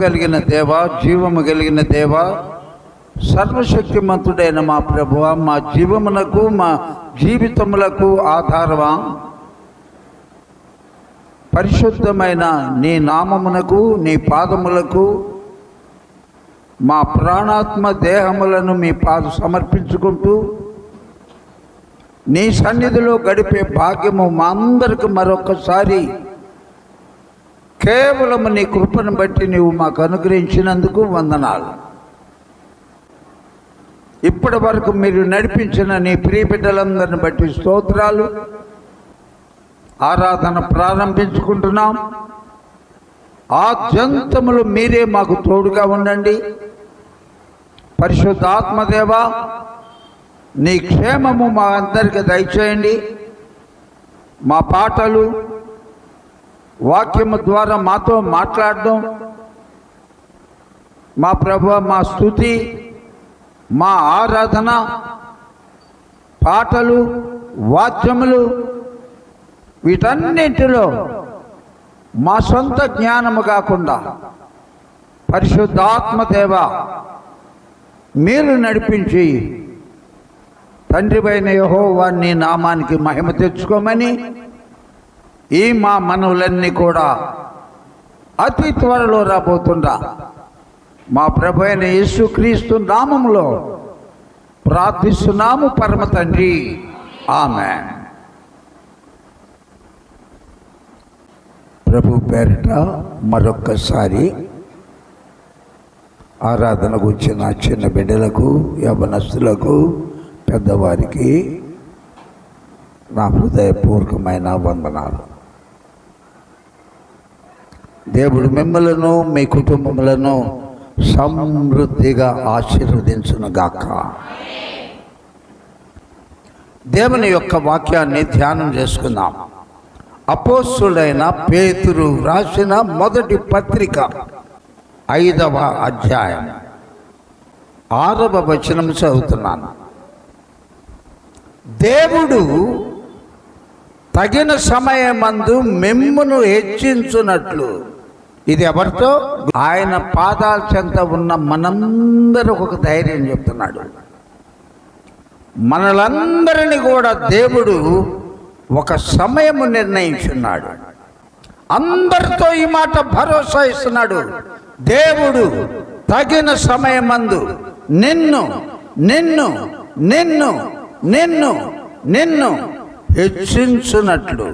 కలిగిన దేవ, జీవము కలిగిన దేవ, సర్వశక్తిమంతుడైన మా ప్రభువా, మా జీవమునకు మా జీవితములకు ఆధారమా, పరిశుద్ధమైన నీ నామమునకు నీ పాదములకు మా ప్రాణాత్మ దేహములను మీ సమర్పించుకుంటూ నీ సన్నిధిలో గడిపే భాగ్యము మా అందరికి మరొకసారి కేవలము నీ కృపను బట్టి నీవు మాకు అనుగ్రహించినందుకు వందనాలు. ఇప్పటి వరకు మీరు నడిపించిన నీ ప్రియ బిడ్డలందరిని బట్టి స్తోత్రాలు. ఆరాధన ప్రారంభించుకుంటున్నాం. ఆద్యంతములు మీరే మాకు తోడుగా ఉండండి. పరిశుద్ధాత్మదేవ, నీ క్షేమము మా అందరికి దయచేయండి. మా పాటలు, వాక్యము ద్వారా మాతో మాట్లాడడం, మా ప్రభువా, మా స్తుతి, మా ఆరాధన, పాటలు, వాద్యములు, వీటన్నింటిలో మా సొంత జ్ఞానము కాకుండా పరిశుద్ధాత్మదేవ మీరు నడిపించి తండ్రివైన యెహోవా నీ నామానికి మహిమ తెచ్చుకోమని ఈ మా మనవులన్నీ కూడా అతి త్వరలో రాబోతుండా మా ప్రభు అయిన యేసుక్రీస్తు నామములో ప్రార్థిస్తున్నాము పరమ తండ్రి, ఆమేన్. ప్రభు పేరిట మరొక్కసారి ఆరాధనకు వచ్చిన చిన్న బిడ్డలకు, యవనస్తులకు, పెద్దవారికి నా హృదయపూర్వకమైన వందనాలు. దేవుడు మిమ్మలను మీ కుటుంబములను సమృద్ధిగా ఆశీర్వదించునుగాక. దేవుని యొక్క వాక్యాన్ని ధ్యానం చేసుకుందాం. అపోస్తుడైన పేతురు రాసిన మొదటి పత్రిక 5వ అధ్యాయం 6వ వచనం చదువుతున్నాను. దేవుడు తగిన సమయమందు మిమ్మును హెచ్చించున్నట్లు, ఇది ఎవరితో? ఆయన పాదాల చెంత ఉన్న మనందరూ ఒక ధైర్యం చెప్తున్నాడు. మనలందరినీ కూడా దేవుడు ఒక సమయము నిర్ణయించున్నాడు. అందరితో ఈ మాట భరోసా ఇస్తున్నాడు. దేవుడు తగిన సమయమందు నిన్ను నిన్ను నిన్ను నిన్ను నిన్ను హెచ్చించున్నట్లు,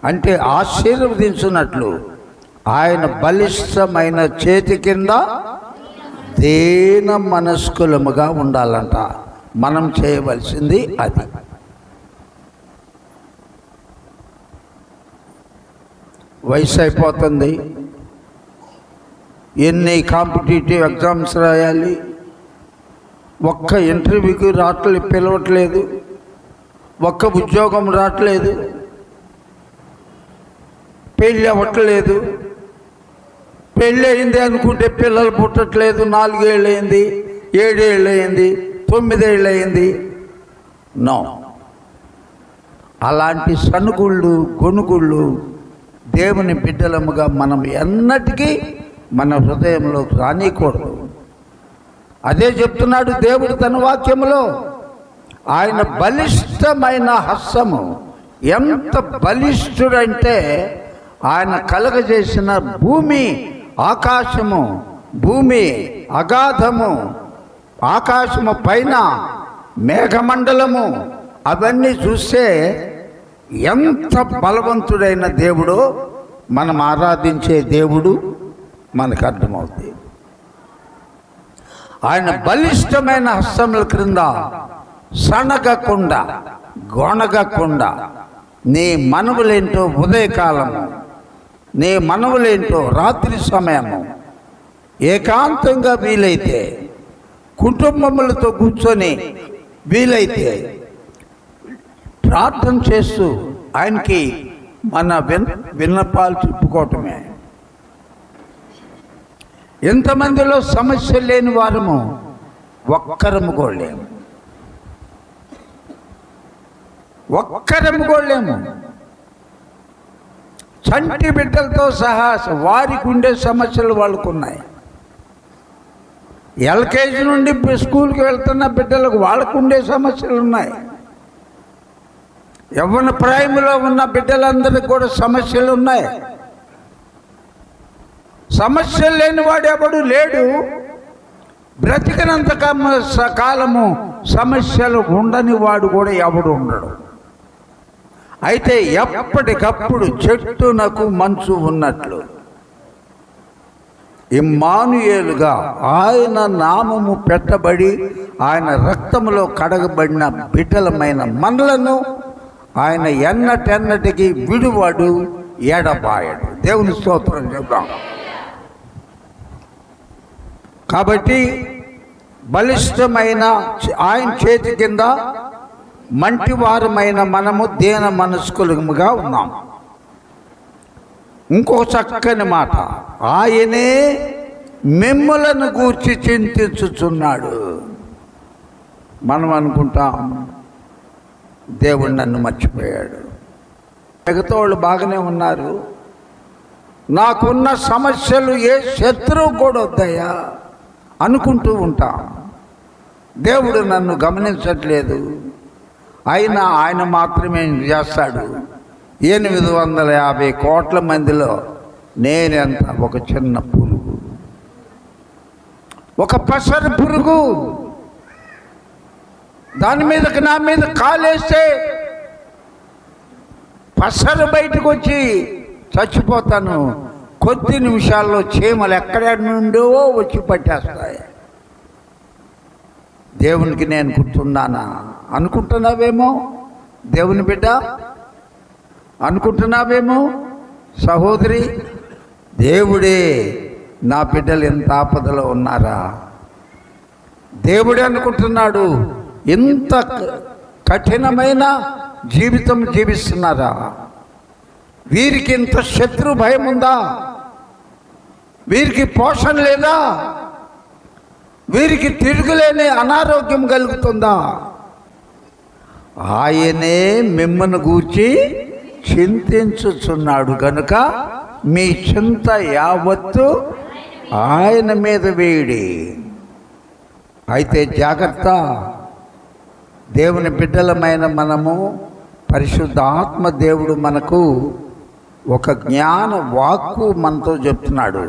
అంటే ఆశీర్వదించున్నట్లు ఆయన బలిష్టమైన చేతి కింద దీన మనస్కులముగా ఉండాలంట. మనం చేయవలసింది అది. వయసు అయిపోతుంది, ఎన్ని కాంపిటేటివ్ ఎగ్జామ్స్ రాయాలి, ఒక్క ఇంటర్వ్యూకి పిలవట్లేదు, ఒక్క ఉద్యోగం రావట్లేదు, పెళ్ళి అవ్వట్లేదు, పెళ్ళి అయింది అనుకుంటే పిల్లలు పుట్టట్లేదు, 4 ఏళ్ళు అయింది, 7 ఏళ్ళు అయింది, 9 ఏళ్ళు అయింది. నో, అలాంటి సనుగుళ్ళు గొనుగుళ్ళు దేవుని బిడ్డలముగా మనం ఎన్నటికీ మన హృదయంలోకి రానికూడదు. అదే చెప్తున్నాడు దేవుడు తన వాక్యములో. ఆయన బలిష్టమైన హస్తము, ఎంత బలిష్ఠుడంటే ఆయన కలగజేసిన భూమి ఆకాశము, భూమి అగాధము, ఆకాశము పైన మేఘమండలము, అవన్నీ చూస్తే ఎంత బలవంతుడైన దేవుడో మనం ఆరాధించే దేవుడు మనకు అర్థమవుతుంది. ఆయన బలిష్టమైన హస్తముల క్రింద సనగకుండా గొణగకుండా నీ మనవులేంటో ఉదయకాలము, నీ మనవులేంటో రాత్రి సమయము, ఏకాంతంగా వీలైతే కుటుంబములతో కూర్చొని వీలైతే ప్రార్థన చేస్తూ ఆయనకి మన విన్నపాలు చెప్పుకోవటమే. ఎంతమందిలో సమస్య లేని వారము ఒక్కరము కూడా లేము, ఒక్కరము కూడా లేము. చంటి బిడ్డలతో సహా వారికి ఉండే సమస్యలు వాళ్ళకు ఉన్నాయి. ఎల్కేజీ నుండి స్కూల్కి వెళ్తున్న బిడ్డలకు వాళ్ళకు ఉండే సమస్యలు ఉన్నాయి. యవ్వన ప్రాయంలో ఉన్న బిడ్డలందరికీ కూడా సమస్యలు ఉన్నాయి. సమస్యలు లేనివాడు ఎవడు లేడు. బ్రతికినంత కాలము సమస్యలు ఉండని వాడు కూడా ఎవడు ఉండడు. అయితే ఎప్పటికప్పుడు చెట్టునకు మంచు ఉన్నట్లు ఇమ్మానుయేలుగా ఆయన నామము పెట్టబడి ఆయన రక్తములో కడగబడిన బిడ్డలమైన మనలను ఆయన ఎన్నటెన్నటికి విడువడు, ఎడబాయడు. దేవుని స్తోత్రం చెప్తాం. కాబట్టి బలిష్టమైన ఆయన చేతి కింద మంటివారమైన మనము దీన మనస్కులుగా ఉన్నాం. ఇంకో చక్కని మాట, ఆయనే మిమ్ములను గూర్చి చింతించుచున్నాడు. మనం అనుకుంటాం దేవుడు నన్ను మర్చిపోయాడు, మిగతా వాళ్ళు బాగానే ఉన్నారు, నాకున్న సమస్యలు ఏ శత్రువు కూడా వద్దయ్యా అనుకుంటూ ఉంటాం. దేవుడు నన్ను గమనించట్లేదు, అయినా ఆయన మాత్రమే చేస్తాడు. 850 కోట్ల మందిలో నేనెంత ఒక చిన్న పురుగు, ఒక పసర పురుగు. దాని మీదకి నా మీద కాలేస్తే పసరు బయటకు వచ్చి చచ్చిపోతాను. కొద్ది నిమిషాల్లో చీమలు ఎక్కడి నుండో వచ్చి పట్టేస్తాయి. దేవునికి నేను గుర్తున్నానా అనుకుంటున్నావేమో, దేవుని బిడ్డ అనుకుంటున్నావేమో సహోదరి. దేవుడే నా బిడ్డలు ఎంత ఆపదలో ఉన్నారా, దేవుడే అనుకుంటున్నాడు. ఇంత కఠినమైన జీవితం జీవిస్తున్నారా, వీరికి ఇంత శత్రు భయం ఉందా, వీరికి పోషణ లేదా, వీరికి తిరుగులేని అనారోగ్యం కలుగుతుందా? ఆయనే మిమ్మల్ని గూర్చి చింతించుచున్నాడు కనుక మీ చింత యావత్తు ఆయన మీద వేడి. అయితే జాగ్రత్త, దేవుని బిడ్డలమైన మనము పరిశుద్ధ ఆత్మ దేవుడు మనకు ఒక జ్ఞాన వాక్కు మనతో చెప్తున్నాడు.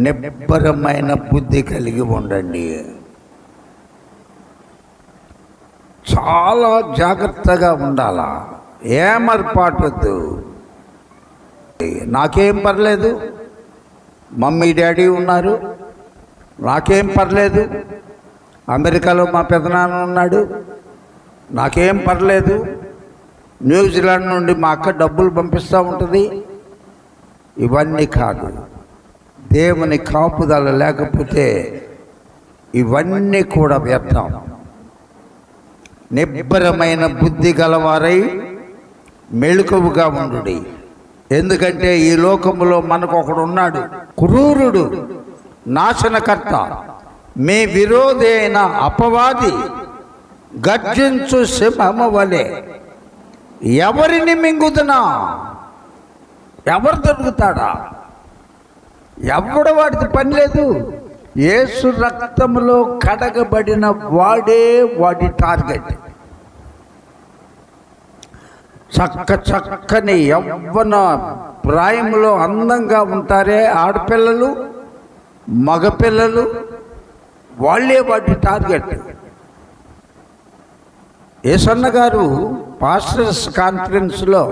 నిబ్బరమైన బుద్ధి కలిగి ఉండండి. చాలా జాగ్రత్తగా ఉండాలా, ఏమర్పాటొద్దు. నాకేం పర్లేదు, మమ్మీ డాడీ ఉన్నారు, నాకేం పర్లేదు, అమెరికాలో మా పెదనాన్న ఉన్నాడు, నాకేం పర్లేదు, న్యూజిలాండ్ నుండి మా అక్క డబ్బులు పంపిస్తూ ఉంటుంది. ఇవన్నీ కాదు. దేవుని కాపుదల లేకపోతే ఇవన్నీ కూడా వ్యర్థం. నిబ్బరమైన బుద్ధి గలవారై మెళుకువగా ఉండుడి. ఎందుకంటే ఈ లోకములో మనకు ఒకడు ఉన్నాడు, క్రూరుడు, నాశనకర్త, మీ విరోధి అయిన అపవాది గర్జించు సింహము వలె ఎవరిని మింగుతున్నా, ఎవరు దొరుకుతాడా? ఎవడ వాడికి పని లేదు. యేసు రక్తములో కడగబడిన వాడే వాడి టార్గెట్. చక్కని యవ్వన ప్రాయంలో అందంగా ఉంటారే ఆడపిల్లలు, మగపిల్లలు, వాళ్ళే వాటి టార్గెట్. యేసన్న గారు పాస్టర్స్ కాన్ఫరెన్స్లో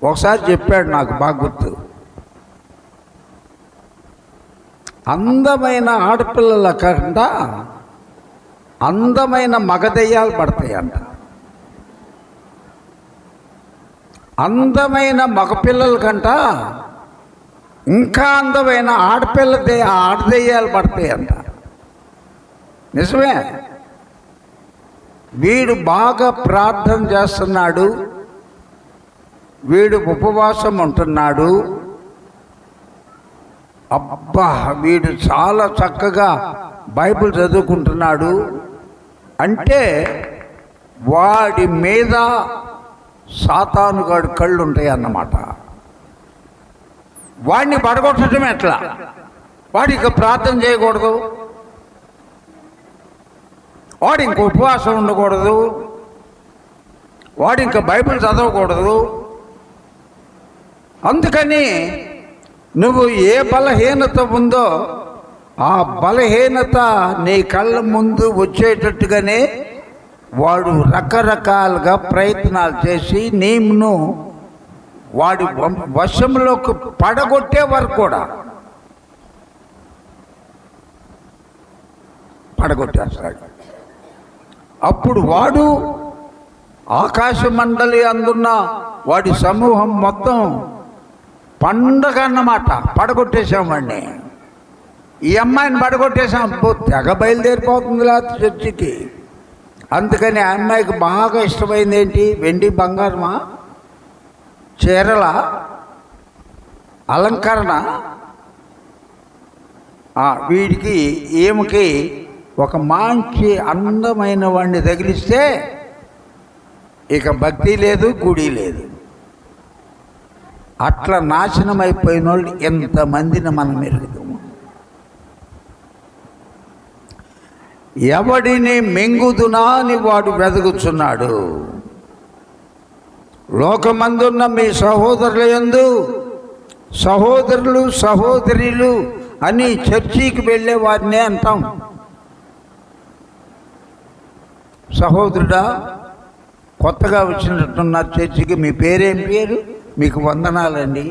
ఒకసారి చెప్పాడు, నాకు బాగా గుర్తు. అందమైన ఆడపిల్లల కంట అందమైన మగదయ్యాలు పడతాయంట, అందమైన మగపిల్లల కంట ఇంకా అందమైన ఆడదయ్యాలు పడతాయంట. నిజమే. వీడు బాగా ప్రార్థన చేస్తున్నాడు, వీడు ఉపవాసం ఉంటున్నాడు, అబ్బా వీడు చాలా చక్కగా బైబిల్ చదువుకుంటున్నాడు అంటే వాడి మీద సాతానుగాడు కళ్ళు ఉంటాయి అన్నమాట. వాడిని పడగొట్టడం ఎట్లా? వాడికి ప్రార్థన చేయకూడదు, వాడు ఇంక ఉపవాసం ఉండకూడదు, వాడు ఇంకా బైబిల్ చదవకూడదు. అందుకని నువ్వు ఏ బలహీనత ఉందో ఆ బలహీనత నీ కళ్ళ ముందు వచ్చేటట్టుగానే వాడు రకరకాలుగా ప్రయత్నాలు చేసి నీమును వాడి వశంలోకి పడగొట్టే వరకు కూడా పడగొట్టేస్తాడు. అప్పుడు వాడు ఆకాశ మండలి అందున్న వాడి సమూహం మొత్తం పండగ అన్నమాట. పడగొట్టేశామండి, ఈ అమ్మాయిని పడగొట్టేశాం, తెగ బయలుదేరిపోతుంది లేకపోతే చర్చికి. అందుకని ఆ అమ్మాయికి బాగా ఇష్టమైంది ఏంటి? వెండి బంగారమా, చీరల, అలంకరణ. వీడికి ఈమెకి ఒక మంచి అందమైన వాడిని తగిలిస్తే ఇక భక్తి లేదు, గుడి లేదు. అట్లా నాశనం అయిపోయిన వాళ్ళు ఎంతమందిని మనం ఎరుగుతాము. ఎవడిని మింగుదునా అని వాడు వెదుగుచున్నాడు. లోకమందున్న మీ సహోదరుల యందు సహోదరులు సహోదరులు అని చర్చికి వెళ్ళే వారినే అంటాం. సహోదరుడా, కొత్తగా వచ్చినట్టున్నారు చర్చికి, మీ పేరేం పేరు? మీకు వందనాలండి.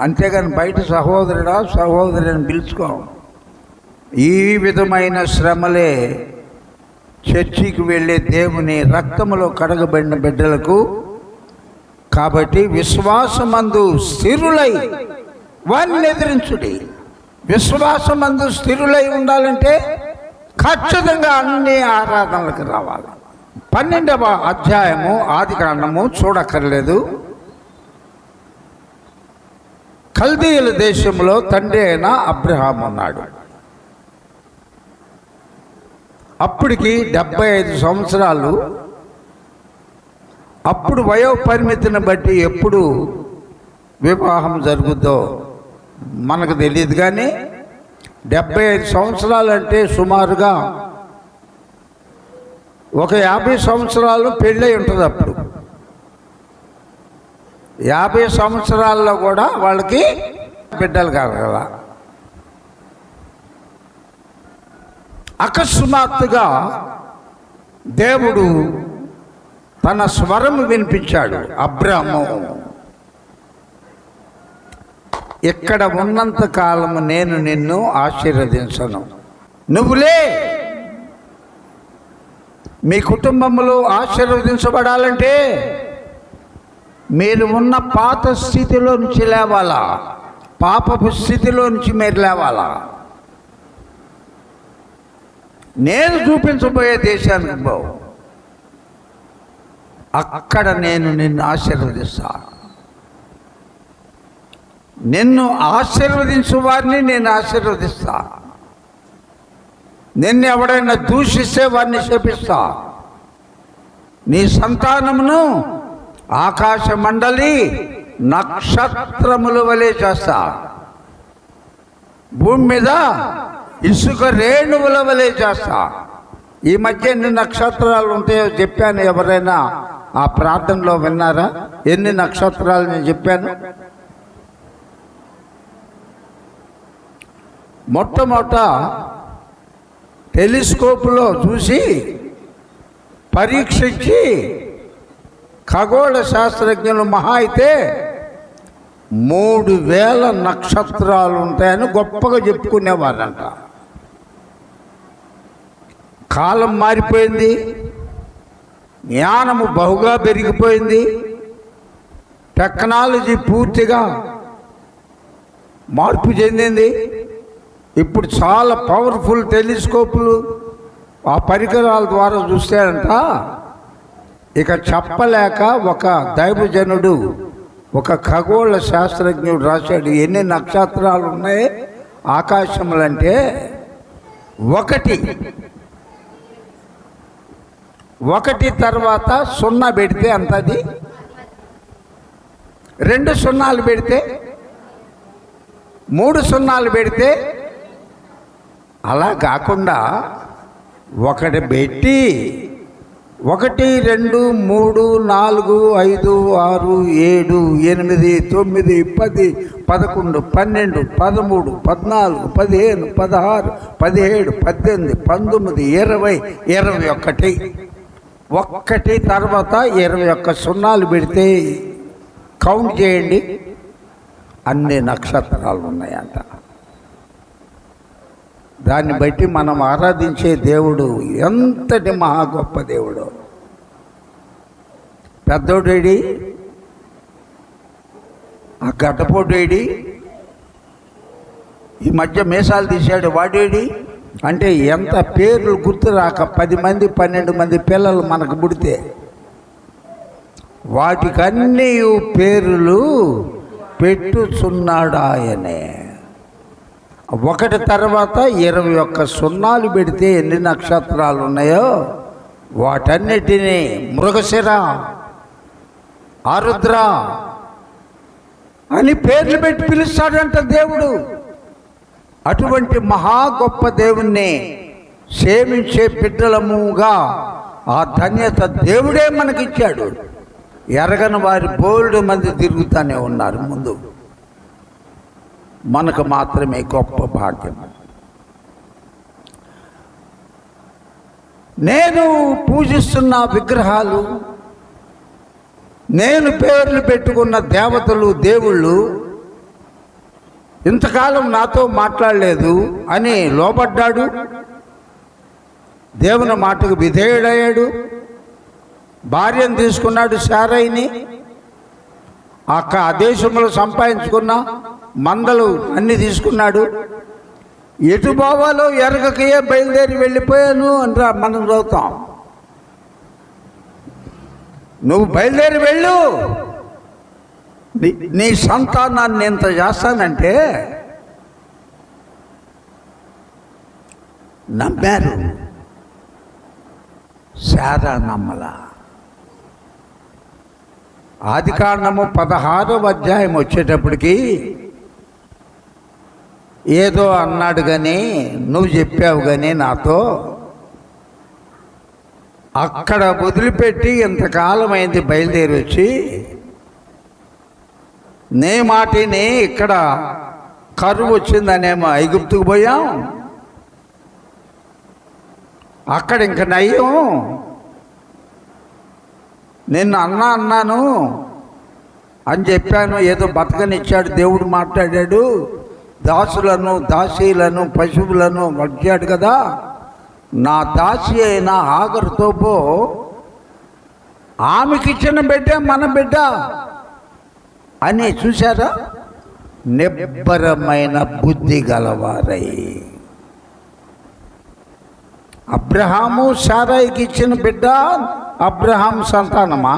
అంతేగాని బయట సహోదరుడా సహోదరి అని పిలుచుకో. ఈ విధమైన శ్రమలే చర్చికి వెళ్ళే దేవుని రక్తములో కడగబడిన బిడ్డలకు. కాబట్టి విశ్వాసమందు స్థిరులై వారిని ఎదిరించుడి. విశ్వాసమందు స్థిరులై ఉండాలంటే ఖచ్చితంగా అన్ని ఆరాధనలకు రావాలి. 12వ అధ్యాయము ఆదికాండము చూడక్కర్లేదు. కల్దీయుల దేశంలో తండ్రి అయిన అబ్రహాము ఉన్నాడు. అప్పటికి 75 సంవత్సరాలు. అప్పుడు వయోపరిమితిని బట్టి ఎప్పుడు వివాహం జరుగుద్దో మనకు తెలియదు, కానీ 75 సంవత్సరాలు అంటే సుమారుగా ఒక 50 సంవత్సరాలు పెళ్ళై ఉంటుంది. అప్పుడు 50 సంవత్సరాల్లో కూడా వాళ్ళకి బిడ్డలు కలగల. అకస్మాత్తుగా దేవుడు తన స్వరం వినిపించాడు. అబ్రాము, ఇక్కడ ఉన్నంత కాలము నేను నిన్ను ఆశీర్వదించను. నువ్వులే, మీ కుటుంబంలో ఆశీర్వదించబడాలంటే మీరు ఉన్న పాత స్థితిలో నుంచి లేవాలా, పాపపు స్థితిలో నుంచి మీరు లేవాలా. నేను చూపించబోయే దేశానికి బావు, అక్కడ నేను నిన్ను ఆశీర్వదిస్తా. నిన్ను ఆశీర్వదించు వారిని నేను ఆశీర్వదిస్తా. నిన్ను ఎవడైనా దూషిస్తే వారిని శపిస్తా. నీ సంతానమును ఆకాశ మండలి నక్షత్రముల వలె చేస్తా. భూమి మీద ఇసుక రేణువుల వలె చేస్తా. ఈ మధ్య ఎన్ని నక్షత్రాలు ఉంటాయో చెప్పాను. ఎవరైనా ఆ ప్రార్థనలో విన్నారా? ఎన్ని నక్షత్రాలు నేను చెప్పాను? మొట్టమొదట టెలిస్కోపులో చూసి పరీక్షించి ఖగోళ శాస్త్రజ్ఞులు మహా అయితే 3000 నక్షత్రాలు ఉంటాయని గొప్పగా చెప్పుకునేవారంట. కాలం మారిపోయింది, జ్ఞానము బహుగా పెరిగిపోయింది, టెక్నాలజీ పూర్తిగా మార్పు చెందింది. ఇప్పుడు చాలా పవర్ఫుల్ టెలిస్కోపులు, ఆ పరికరాల ద్వారా చూస్తారంట. ఇక చెప్పలేక ఒక దైవజనుడు, ఒక ఖగోళ శాస్త్రజ్ఞుడు రాశాడు, ఎన్ని నక్షత్రాలు ఉన్నాయి ఆకాశములంటే ఒకటి తర్వాత 0 పెడితే అంతది, 2 సున్నాలు పెడితే, 3 సున్నాలు పెడితే, అలా కాకుండా ఒకటి పెట్టి 1 2 3 4 5 6 7 8 9 10 11 12 13 14 15 16 17 18 19 20 21 ఒక్కటి తర్వాత 21 సున్నాలు పెడితే కౌంట్ చేయండి, అన్ని నక్షత్రాలు ఉన్నాయంట. దాన్ని బట్టి మనం ఆరాధించే దేవుడు ఎంతటి మహా గొప్ప దేవుడు. పెద్దోడేడి, ఆ గడ్డపోటేడి, ఈ మధ్య మీసాలు తీశాడు వాడేడి అంటే ఎంత పేర్లు గుర్తు రాక 10 మంది 12 మంది పిల్లలు మనకు పుడితే వాటికన్నీ పేర్లు పెట్టుచున్నాడు ఆయనే. ఒకటి తర్వాత 21 సున్నాలు పెడితే ఎన్ని నక్షత్రాలు ఉన్నాయో వాటన్నిటినీ మృగశిర, ఆరుద్ర అని పేర్లు పెట్టి పిలుస్తాడంట దేవుడు. అటువంటి మహా గొప్ప దేవుణ్ణి సేవించే బిడ్డలముగా ఆ ధన్యత దేవుడే మనకిచ్చాడు. ఎరగని వారి బోల్డ్ మంది తిరుగుతూనే ఉన్నారు ముందు, మనకు మాత్రమే గొప్ప భాగ్యం. నేను పూజిస్తున్న విగ్రహాలు, నేను పేర్లు పెట్టుకున్న దేవతలు, దేవుళ్ళు ఇంతకాలం నాతో మాట్లాడలేదు అని లోబడ్డాడు. దేవుని మాటకు విధేయుడయ్యాడు. భార్యను తీసుకున్నాడు, శారయిని. ఆ దేశంలో సంపాదించుకున్న మందలు అన్నీ తీసుకున్నాడు. ఎటు పోవాలో ఎరగకయే బయలుదేరి వెళ్ళిపోయాను అని మనం చదువుతాం. నువ్వు బయలుదేరి వెళ్ళు, నీ సంతానాన్ని ఎంత చేస్తానంటే నమ్మారు. శారా నమ్మల. ఆదికాండము 16వ అధ్యాయం వచ్చేటప్పటికి ఏదో అన్నాడు కానీ, నువ్వు చెప్పావు కానీ నాతో, అక్కడ వదిలిపెట్టి ఇంతకాలం అయింది బయలుదేరి వచ్చి నే మాటిని ఇక్కడ కరువు వచ్చిందనేమో ఐగుప్తుకు పోయాం, అక్కడ ఇంక నయ్యం, నిన్ను అన్నాను అని చెప్పాను. ఏదో బతకనిచ్చాడు దేవుడు, మాట్లాడాడు. దాసులను, దాసీలను, పశువులను వచ్చాడు కదా. నా దాసి అయిన ఆగరుతో పో, ఆమెకిచ్చిన బిడ్డ మన బిడ్డ అని. చూశారా, నిబ్బరమైన బుద్ధి గలవారై. అబ్రహాము శారాయికి ఇచ్చిన బిడ్డ అబ్రహాం సంతానమా?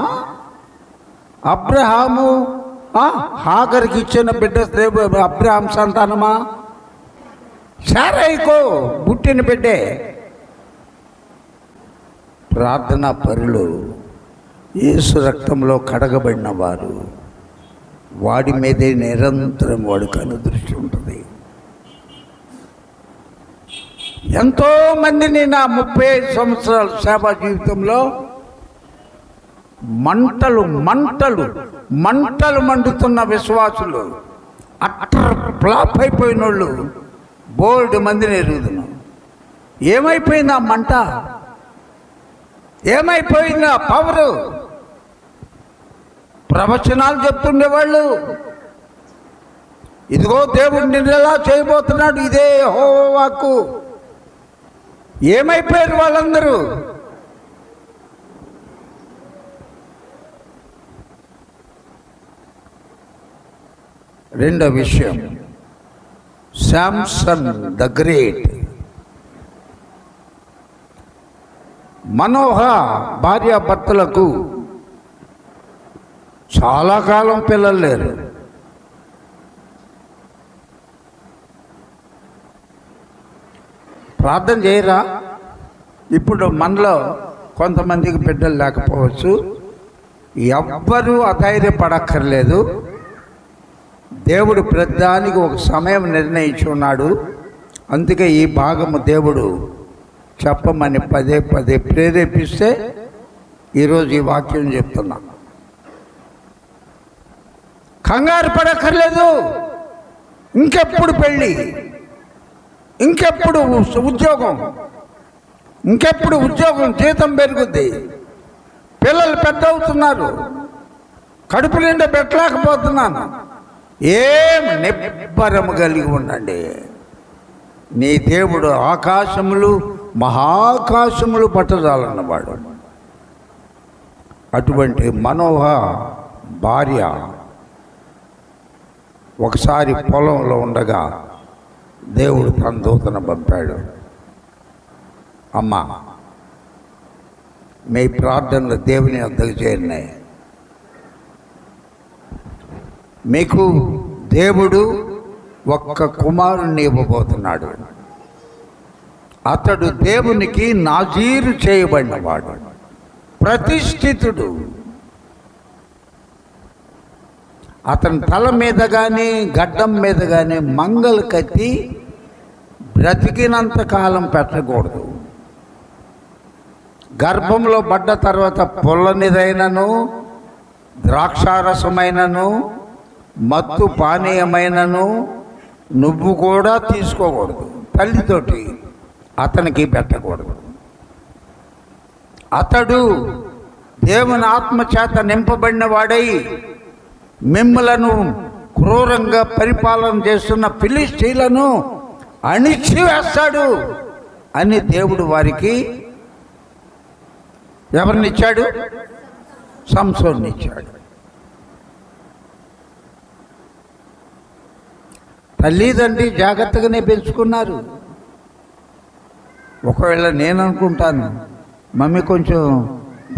అబ్రహాము హాగర్కి ఇచ్చిన బిడ్డ అబ్రహాం సంతానమా? శారాయికో పుట్టిన బిడ్డే. ప్రార్థనా పరులు, యేసు రక్తంలో కడగబడిన వారు, వాడి మీదే నిరంతరం వాడికి అనుదృష్టి ఉంటుంది. ఎంతోమందిని నా 35 సంవత్సరాల సేవా జీవితంలో మంటలు మంటలు మంటలు మండుతున్న విశ్వాసులు, అట్టర్ ఫ్లాప్ అయిపోయిన వాళ్ళు బోల్డ్ మందిని ఎరుగుతున్నాం. ఏమైపోయింది ఆ మంట? ఏమైపోయింది ఆ పవరు? ప్రవచనాలు చెప్తుండేవాళ్ళు, ఇదిగో దేవుడు నిన్ను ఎలా చేయబోతున్నాడు, ఇదే యెహోవాకు. ఏమైపోయారు వాళ్ళందరూ? రెండో విషయం, శాంసన్ ద గ్రేట్. మనోహ భార్యాభర్తలకు చాలా కాలం పిల్లలు లేరు. ప్రార్థన చేయరా? ఇప్పుడు మనలో కొంతమందికి బిడ్డలు లేకపోవచ్చు. ఎవ్వరూ అధైర్యపడక్కర్లేదు. దేవుడు ప్రతిదానికి ఒక సమయం నిర్ణయించి ఉన్నాడు. అందుకే ఈ భాగము దేవుడు చెప్పమని పదే పదే ప్రేరేపిస్తే ఈరోజు ఈ వాక్యం చెప్తున్నా. కంగారు పడక్కర్లేదు. ఇంకెప్పుడు పెళ్ళి, ఇంకెప్పుడు ఉద్యోగం, ఇంకెప్పుడు ఉద్యోగం, జీతం పెరుగుద్ది, పిల్లలు పెద్ద అవుతున్నారు, కడుపు నిండా పెట్టలేకపోతున్నాను. ఏం నిబ్బరము కలిగి ఉండండి. నీ దేవుడు ఆకాశములు మహాకాశములు పట్టజాలన్నవాడు. అటువంటి మనోహ భార్య ఒకసారి పొలంలో ఉండగా దేవుడు తన దూతను పంపాడు. అమ్మా, మీ ప్రార్థనలు దేవుని వద్దకు చేరినాయి. మీకు దేవుడు ఒక్క కుమారుణ్ణి ఇవ్వబోతున్నాడు. అతడు దేవునికి నాజీరు చేయబడినవాడు, ప్రతిష్ఠితుడు. అతని తల మీద కానీ గడ్డం మీద కానీ మంగళ కత్తి బ్రతికినంత కాలం పెట్టకూడదు. గర్భంలో పడ్డ తర్వాత పుల్లనిదైనను ద్రాక్షారసమైనను మత్తు పానీయమైనను నువ్వు కూడా తీసుకోకూడదు. తల్లితోటి అతనికి పెట్టకూడదు. అతడు దేవుని ఆత్మచేత నింపబడిన వాడై మిమ్మలను క్రూరంగా పరిపాలన చేస్తున్న ఫిలిష్తీయులను అణిచివేస్తాడు అని దేవుడు వారికి ఎవరినిచ్చాడు? సంసోన్నిచ్చాడు. తల్లిదండ్రి జాగ్రత్తగానే పెంచుకున్నారు. ఒకవేళ నేను అనుకుంటాను, మమ్మీ కొంచెం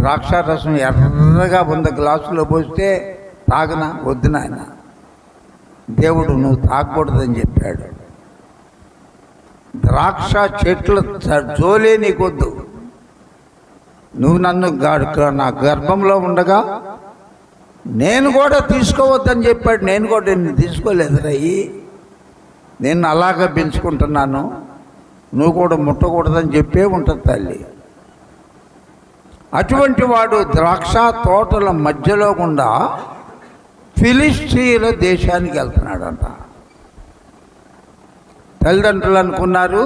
ద్రాక్షారసం ఎర్రగా 100 గ్లాసులో పోస్తే తాగనా? వద్దు నాయన, దేవుడు నువ్వు తాగకూడదని చెప్పాడు. ద్రాక్ష చెట్ల జోలే నీకొద్దు. నువ్వు నన్ను నా గర్భంలో ఉండగా నేను కూడా తీసుకోవద్దని చెప్పాడు. నేను కూడా నిన్ను తీసుకోలేదు రయ్యి, నేను అలాగా పెంచుకుంటున్నాను, నువ్వు కూడా ముట్టకూడదని చెప్పే ఉంటుంది తల్లి. అటువంటి వాడు ద్రాక్ష తోటల మధ్యలో గుండా ఫిలిష్తీయుల దేశానికి వెళ్తున్నాడంట. తల్లిదండ్రులు అనుకున్నారు,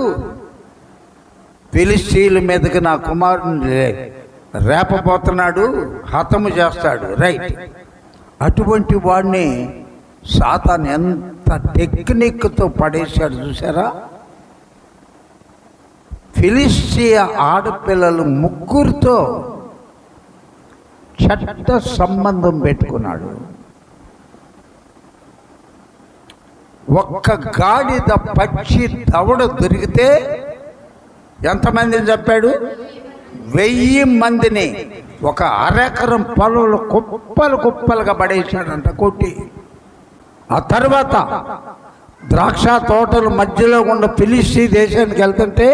ఫిలిష్తీయుల మీదకి నా కుమారుని రేపపోతున్నాడు, హతము చేస్తాడు. రైట్. అటువంటి వాడిని సాతాను ఎంత టెక్నిక్తో పడేశాడు చూసారా? ఫిలిష్తీయ ఆడపిల్లలు 3 చట్ట సంబంధం పెట్టుకున్నాడు. ఒక్క గాడిద పచ్చి దవడ దొరికితే ఎంతమందిని చెప్పాడు? 1000 మందిని ఒక అరెకరం పొలంలో కుప్పలుగా పడేశాడంట కొట్టి. ఆ తర్వాత ద్రాక్ష తోటల మధ్యలో ఉన్న ఫిలిష్తీ దేశానికి వెళ్తుంటే,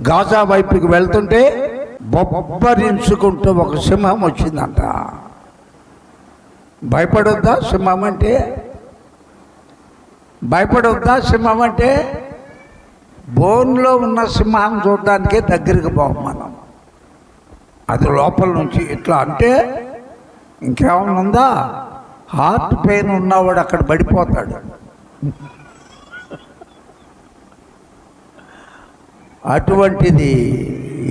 గాజా వైపుకి వెళ్తుంటే బొబ్బరించుకుంటూ ఒక సింహం వచ్చిందంట. భయపడొద్దా సింహం అంటే? భయపడొద్దా సింహం అంటే? బోన్లో ఉన్న సింహాన్ని చూడడానికే దగ్గరికి పోం మనం. అది లోపల నుంచి ఇట్లా అంటే ఇంకేమైనా ఉందా? హార్ట్ పెయిన్ ఉన్నవాడు అక్కడ పడిపోతాడు. అటువంటిది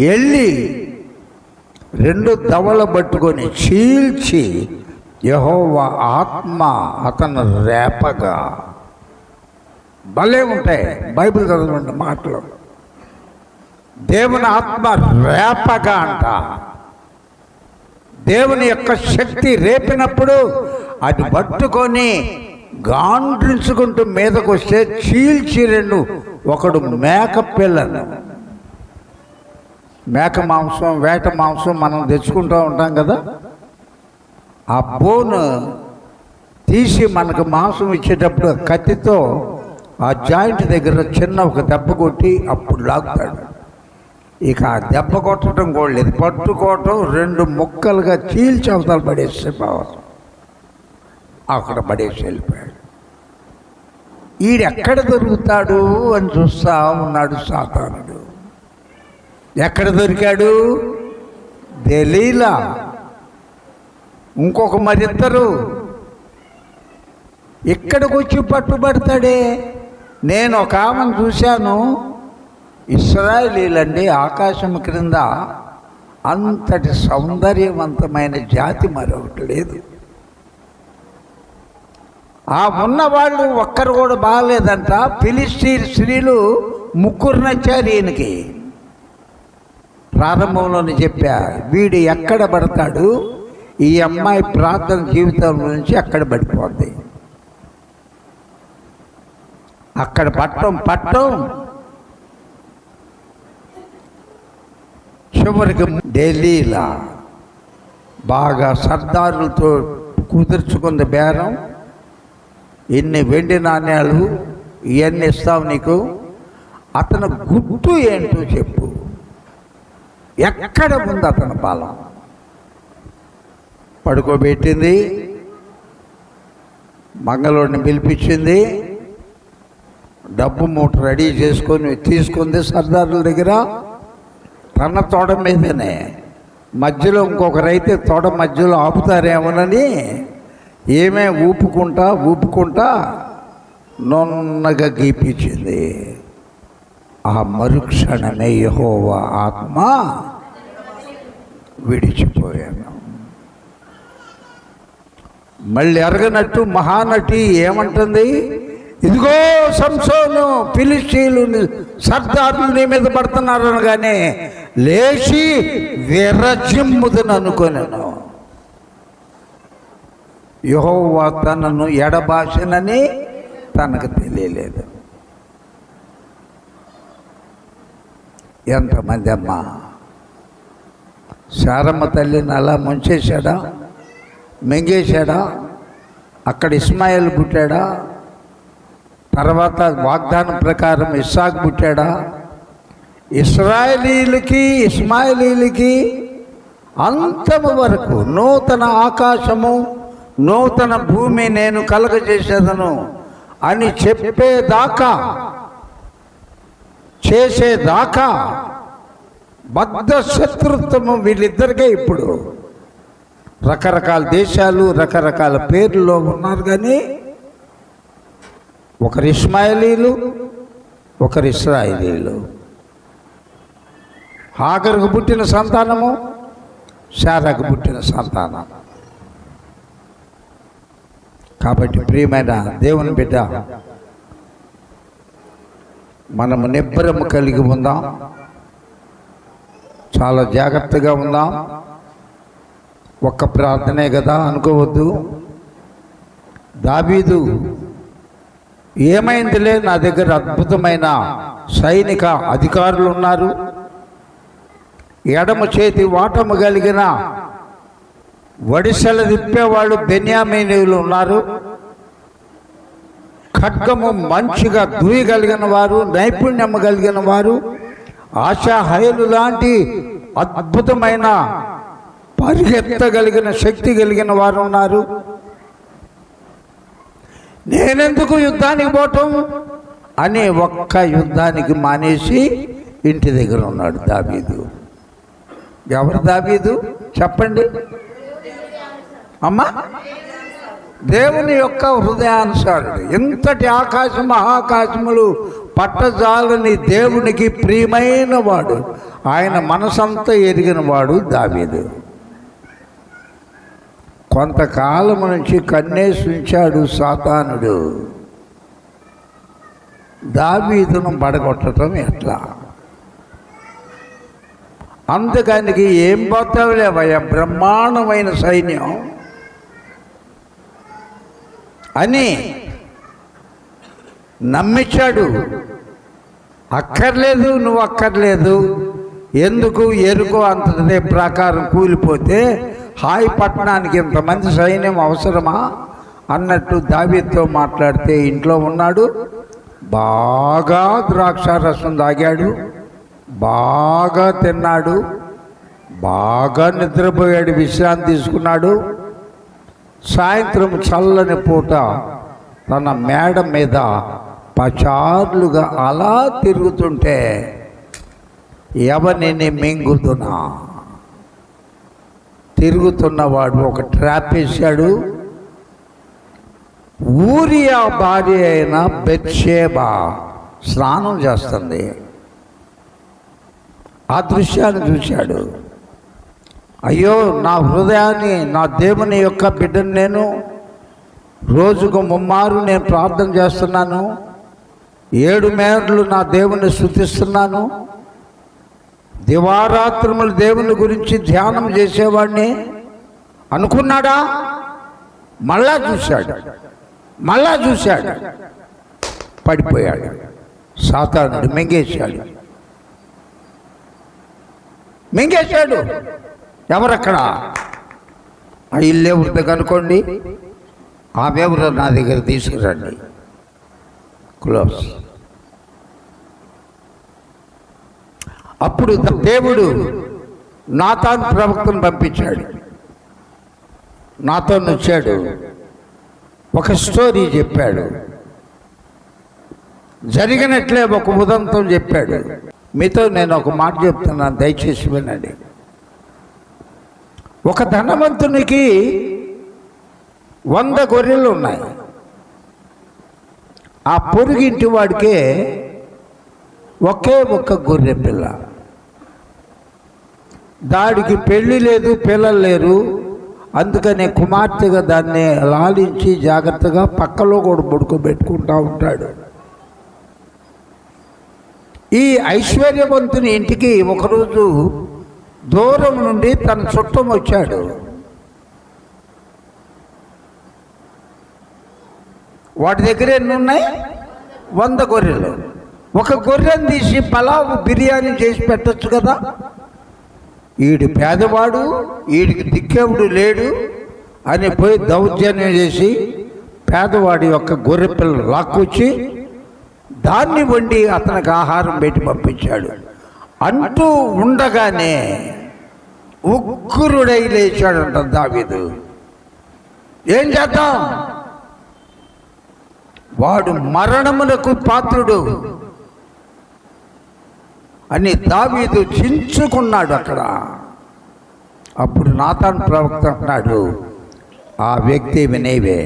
వెళ్ళి 2 దవలు పట్టుకొని చీల్చి యెహోవా ఆత్మ అతను రేపగా. భలే ఉంటాయి బైబిల్ చదవండి మాటలు. దేవుని ఆత్మ రేపగా అంట. దేవుని యొక్క శక్తి రేపినప్పుడు అది పట్టుకొని గాండ్రించుకుంటూ మీదకు వస్తే చీల్చి 2 ఒకడు మేక పిల్లను, మేక మాంసం, వేట మాంసం మనం తెచ్చుకుంటూ ఉంటాం కదా, ఆ బోను తీసి మనకు మాంసం ఇచ్చేటప్పుడు కత్తితో ఆ జాయింట్ దగ్గర చిన్న ఒక దెబ్బ కొట్టి అప్పుడు లాగుతాడు. ఇక ఆ దెబ్బ కొట్టడం కూడా లేదు, పట్టుకోవటం 2 ముక్కలుగా చీల్చి అవతలు పడేస్తే బావసం అక్కడ పడేసి వెళ్ళిపోయాడు. ఈడెక్కడ దొరుకుతాడు అని చూస్తా ఉన్నాడు సాతానుడు. ఎక్కడ దొరికాడు? దెలీలా. ఇంకొక మరిద్దరు ఇక్కడికి వచ్చి పట్టుబడతాడే. నేను ఒక ఆమెను చూశాను, ఇశ్రాయేలీలండి, ఆకాశం క్రింద అంతటి సౌందర్యవంతమైన జాతి మరొకటి లేదు. ఆ ఉన్నవాళ్ళు ఒక్కరు కూడా బాగలేదంట. ఫిలిస్తీన్ స్త్రీలు ముగ్గురు నచ్చారు ఈయనకి. ప్రారంభంలోనే చెప్పా, వీడు ఎక్కడ పడతాడు, ఈ అమ్మాయి ప్రార్థన జీవితం నుంచి అక్కడ పడిపోద్ది. అక్కడ పట్టం చివరికి ఢిల్లీలా బాగా సర్దారులతో కుదుర్చుకుంది బేరం. ఇన్ని వెండి నాణ్యాలు ఇవన్నీ ఇస్తావు నీకు, అతను గుట్టు ఏంటో చెప్పు, ఎక్కడ ఉంది అతని బలం? పడుకోబెట్టింది, మంగళూరిని పిలిపించింది, డబ్బు మూట రెడీ చేసుకొని తీసుకుంది సర్దారుల దగ్గర. తన తోడ మీదనే, మధ్యలో ఇంకొకరైతే తోడ మధ్యలో ఆపుతారేమోనని ఏమే ఊపుకుంటా నున్నగా గీపించింది. ఆ మరుక్షణమే యెహోవా ఆత్మ విడిచిపోయాను. మళ్ళీ ఎరగనట్టు మహానటి ఏమంటుంది, ఇదిగో సంసోను ఫిలిష్తీయులు సర్దారులు నీ మీద పడుతున్నారు అనగానే లేచి విరజిమ్ముదని అనుకొనెను. యెహోవా తనను ఎడబాసనని తనకు తెలియలేదు. ఎంతమంది అమ్మ, శారమ్మ తల్లిని అలా ముంచేశాడా, మింగేశాడా? అక్కడ ఇస్మాయిల్ పుట్టాడా? తర్వాత వాగ్దానం ప్రకారం ఇస్సాకు పుట్టాడా? ఇస్మాయిలీలకి అంతము వరకు నూతన ఆకాశము నూతన భూమి నేను కలగజేసేదను అని చేసేదాకా బద్ధ శత్రుత్వము వీళ్ళిద్దరికే. ఇప్పుడు రకరకాల దేశాలు రకరకాల పేర్లలో ఉన్నారు, కానీ ఒకరు ఇస్మాయిలీలు, ఒకరు ఇశ్రాయేలీలు. హాగరుకు పుట్టిన సంతానము, శారాకు పుట్టిన సంతానం. కాబట్టి ప్రియమైన దేవుని బిడ్డ, మనము నిబ్బరము కలిగి ఉందాం, చాలా జాగ్రత్తగా ఉందాం. ఒక్క ప్రార్థనే కదా అనుకోవద్దు. దావీదు ఏమైందిలే, నా దగ్గర అద్భుతమైన సైనిక అధికారులు ఉన్నారు, ఎడమ చేతి వాటము కలిగిన వడిసెల తిప్పేవాళ్ళు బెన్యామీనీయులు ఉన్నారు, ఖడ్గము మంచిగా దూయగలిగిన వారు, నైపుణ్యము కలిగిన వారు, ఆశాహయులు లాంటి అద్భుతమైన పరిగెత్తగలిగిన శక్తి కలిగిన వారు ఉన్నారు. నేనెందుకు యుద్ధానికి పోవటం అని ఒక్క యుద్ధానికి మానేసి ఇంటి దగ్గర ఉన్నాడు దావీదు. ఎవరు దావీదు చెప్పండి అమ్మా? దేవుని యొక్క హృదయానుసారుడు. ఎంతటి మహాకాశములు పట్టజాలని దేవునికి ప్రియమైన వాడు, ఆయన మనసంతా ఎరిగిన వాడు దావీదు. కొంతకాలం నుంచి కన్నేసి ఉంచాడు సాతానుడు. దావీదును పడగొట్టడం ఎట్లా? అందుకనికి ఏం పోతావులేవయ్యా, బ్రహ్మాండమైన సైన్యం అని నమ్మించాడు. అక్కర్లేదు, నువ్వు అక్కర్లేదు, ఎందుకు ఎరుకో అంతదే ప్రకారం కూలిపోతే హాయి పట్టణానికి ఇంతమంది సైన్యం అవసరమా అన్నట్టు దావీదుతో మాట్లాడితే ఇంట్లో ఉన్నాడు. బాగా ద్రాక్షారసం తాగాడు, బాగా తిన్నాడు, బాగా నిద్రపోయాడు, విశ్రాంతి తీసుకున్నాడు. సాయంత్రం చల్లని పూట తన మేడ మీద పచార్లుగా అలా తిరుగుతుంటే ఎవరిని మింగుదునా. తిరుగుతున్నవాడు ఒక ట్రాప్ వేశాడు. ఊరియా భార్య అయిన బెత్షెబా స్నానం చేస్తుంది. ఆ దృశ్యాన్ని చూశాడు. అయ్యో, నా హృదయాన్ని, నా దేవుని యొక్క బిడ్డను నేను రోజుకు 3 మారు నేను ప్రార్థన చేస్తున్నాను, 7 మేరలు నా దేవుని స్తుతిస్తున్నాను, దివారాత్రములు దేవుని గురించి ధ్యానం చేసేవాడిని అనుకున్నాడా? మళ్ళా చూశాడు, పడిపోయాడు. సాతానుడు మింగేశాడు. ఎవరక్కడ? ఆ ఇల్లు ఎవరితో కనుక్కోండి, ఆమెవరో నా దగ్గర తీసుకురండి. క్లోజ్. అప్పుడు దేవుడు నాతాను ప్రవక్తను పంపించాడు. నాతో వచ్చాడు, ఒక స్టోరీ చెప్పాడు, జరిగినట్లే ఒక ఉదంతం చెప్పాడు. మీతో నేను ఒక మాట చెప్తున్నాను, దయచేసి వినండి. ఒక ధనవంతునికి 100 గొర్రెలు ఉన్నాయి. ఆ పొరుగింటి వాడికే ఒకే ఒక్క గొర్రె పిల్ల. దాడికి పెళ్ళి లేదు, పిల్లలు లేరు. అందుకనే కుమార్తెగా దాన్ని లాలించి జాగ్రత్తగా పక్కలో కూడా పడుకోబెట్టుకుంటూ ఉంటాడు. ఈ ఐశ్వర్యవంతుని ఇంటికి ఒకరోజు దూరం నుండి తన చుట్టం వచ్చాడు. వాటి దగ్గర ఎన్ని ఉన్నాయి? 100 గొర్రెలు. ఒక గొర్రెను తీసి పలావు బిర్యానీ చేసి పెట్టచ్చు కదా. ఈడు పేదవాడు, ఈడికి దిక్కేవుడు లేడు అని పోయి దౌర్జన్యం చేసి పేదవాడి యొక్క గొర్రె పిల్లలు లాక్కొచ్చి దాన్ని వండి అతనికి ఆహారం పెట్టి పంపించాడు. అంటూ ఉండగానే ఉగ్రుడై లేచాడంట దావీదు. ఏం చేద్దాం? వాడు మరణమునకు పాత్రుడు అని దావీదు చించుకున్నాడు అక్కడ. అప్పుడు నాతాను ప్రవక్త అన్నాడు, ఆ వ్యక్తి నీవే,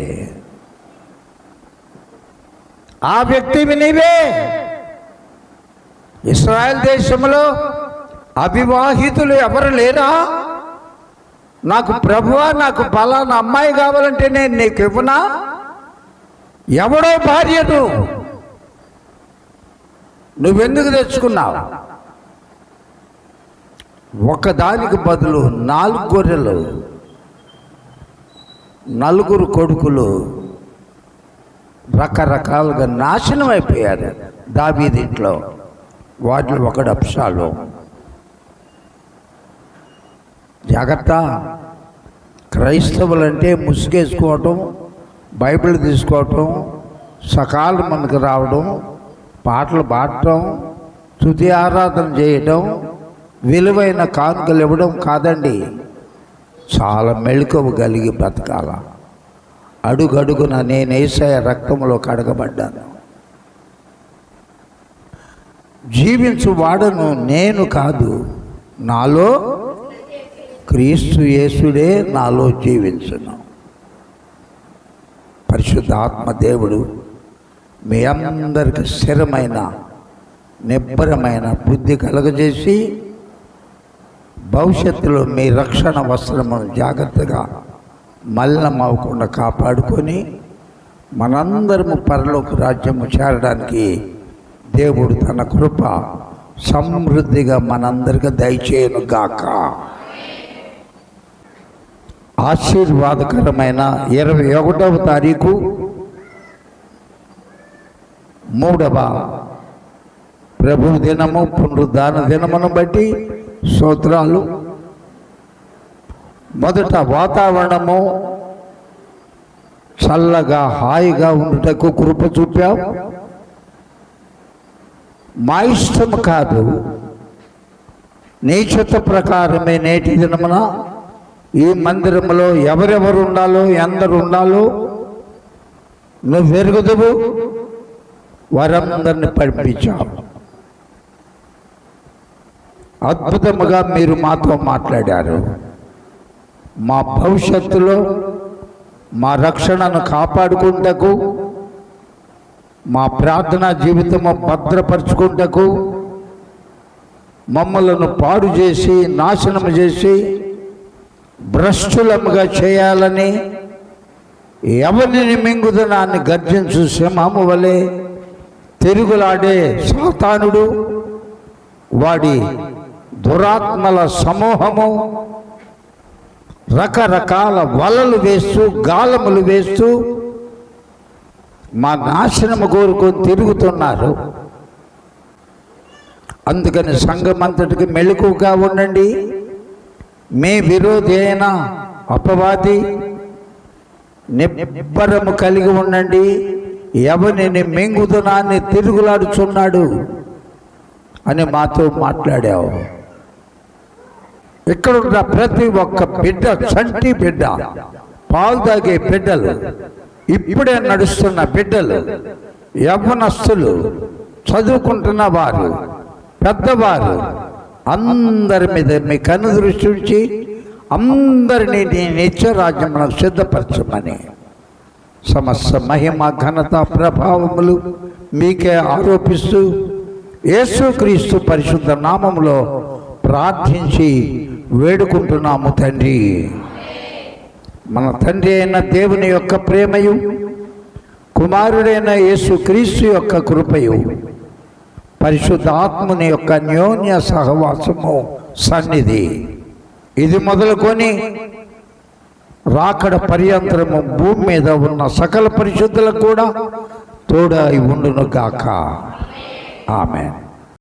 ఆ వ్యక్తి నీవే. ఇశ్రాయేల్ దేశంలో అవివాహితులు ఎవరు లేరా? నాకు ప్రభువా, నాకు పలానా అమ్మాయి కావాలంటే నేను నీకు ఇవ్వనా? ఎవడో భార్యను నువ్వెందుకు తెచ్చుకున్నావు? ఒకదానికి బదులు 4 గొర్రెలు, 4 కొడుకులు రకరకాలుగా నాశనం అయిపోయారు దావీదింట్లో. వాటిలో ఒకడు అబ్షాలోము. జాగ్రత్త. క్రైస్తవులంటే ముసుగేసుకోవటం, బైబిల్ తీసుకోవటం, సకాలం మనకు రావడం, పాటలు పాడటం, స్తుతి ఆరాధన చేయడం, విలువైన కానుకలు ఇవ్వడం కాదండి. చాలా మెళుకువ కలిగి బ్రతకాల. అడుగడుగున నేను యేసయ్య రక్తంలో కడగబడ్డాను. జీవించు వాడను నేను కాదు, నాలో క్రీస్తు యేసుడే నాలో జీవించును. పరిశుద్ధాత్మ దేవుడు మీ అందరికి స్థిరమైన నిబ్బరమైన బుద్ధి కలుగజేసి భవిష్యత్తులో మీ రక్షణ వస్త్రమును జాగ్రత్తగా మలినమవ్వకుండా కాపాడుకొని మనందరము పరలోక రాజ్యము చేరడానికి దేవుడు తన కృప సమృద్ధిగా మనందరికీ దయచేయను గాక. ఆశీర్వాదకరమైన 21వ తారీఖు 3వ ప్రభు దినము, పునరుద్ధాన దినమును బట్టి స్తోత్రాలు. మొదట వాతావరణము చల్లగా హాయిగా ఉండుటకు కృప చూపావు. మా ఇష్టం కాదు, నీ చిత్త ప్రకారమే నేటి దినమున ఈ మందిరంలో ఎవరెవరు ఉండాలో, ఎందరు ఉండాలో నువ్వు ఎరుగుదువు. వారందరిని పంపించావు. అద్భుతముగా మీరు మాతో మాట్లాడారు. మా భవిష్యత్తులో మా రక్షణను కాపాడుకుంటకు, మా ప్రార్థనా జీవితము భద్రపరుచుకుంటకు, మమ్మలను పాడు చేసి నాశనము చేసి భ్రష్టులముగా చేయాలని ఎవరిని మింగుదనాన్ని గర్జించు సింహము వలె తిరుగులాడే సాతానుడు, వాడి దురాత్మల సమూహము రకరకాల వలలు వేస్తూ గాలములు వేస్తూ మా నాశనము కోరుకొని తిరుగుతున్నారు. అందుకని సంఘమంతటికి మెలకువగా ఉండండి. మీ విరోధి అయిన అపవాది నిబ్బరము కలిగి ఉండండి. ఎవరిని మింగుదనాన్ని తిరుగులాడుచున్నాడు అని మాతో మాట్లాడావు. ఇక్కడున్న ప్రతి ఒక్క బిడ్డ, చంటి బిడ్డ, పాలు తాగే బిడ్డలు, ఇప్పుడే నడుస్తున్న బిడ్డలు, యవ్వనస్తులు, చదువుకుంటున్న వారు, పెద్దవారు అందరి మీద మీ కన్ను దృష్టి ఉంచి అందరినీ నీ నిత్యరాజ్యమును సిద్ధపరచమని సమస్త మహిమ ఘనత ప్రభావములు మీకే ఆరోపిస్తూ యేసుక్రీస్తు పరిశుద్ధ నామములో ప్రార్థించి వేడుకుంటున్నాము తండ్రి. మన తండ్రి అయిన దేవుని యొక్క ప్రేమయు, కుమారుడైన యేసుక్రీస్తు యొక్క కృపయు, పరిశుద్ధ ఆత్మని యొక్క అన్యోన్య సహవాసము, సన్నిధి ఇది మొదలుకొని రాకడ పర్యంతరము భూమి మీద ఉన్న సకల పరిశుద్ధులకు కూడా తోడై ఉండును గాక. ఆమేన్.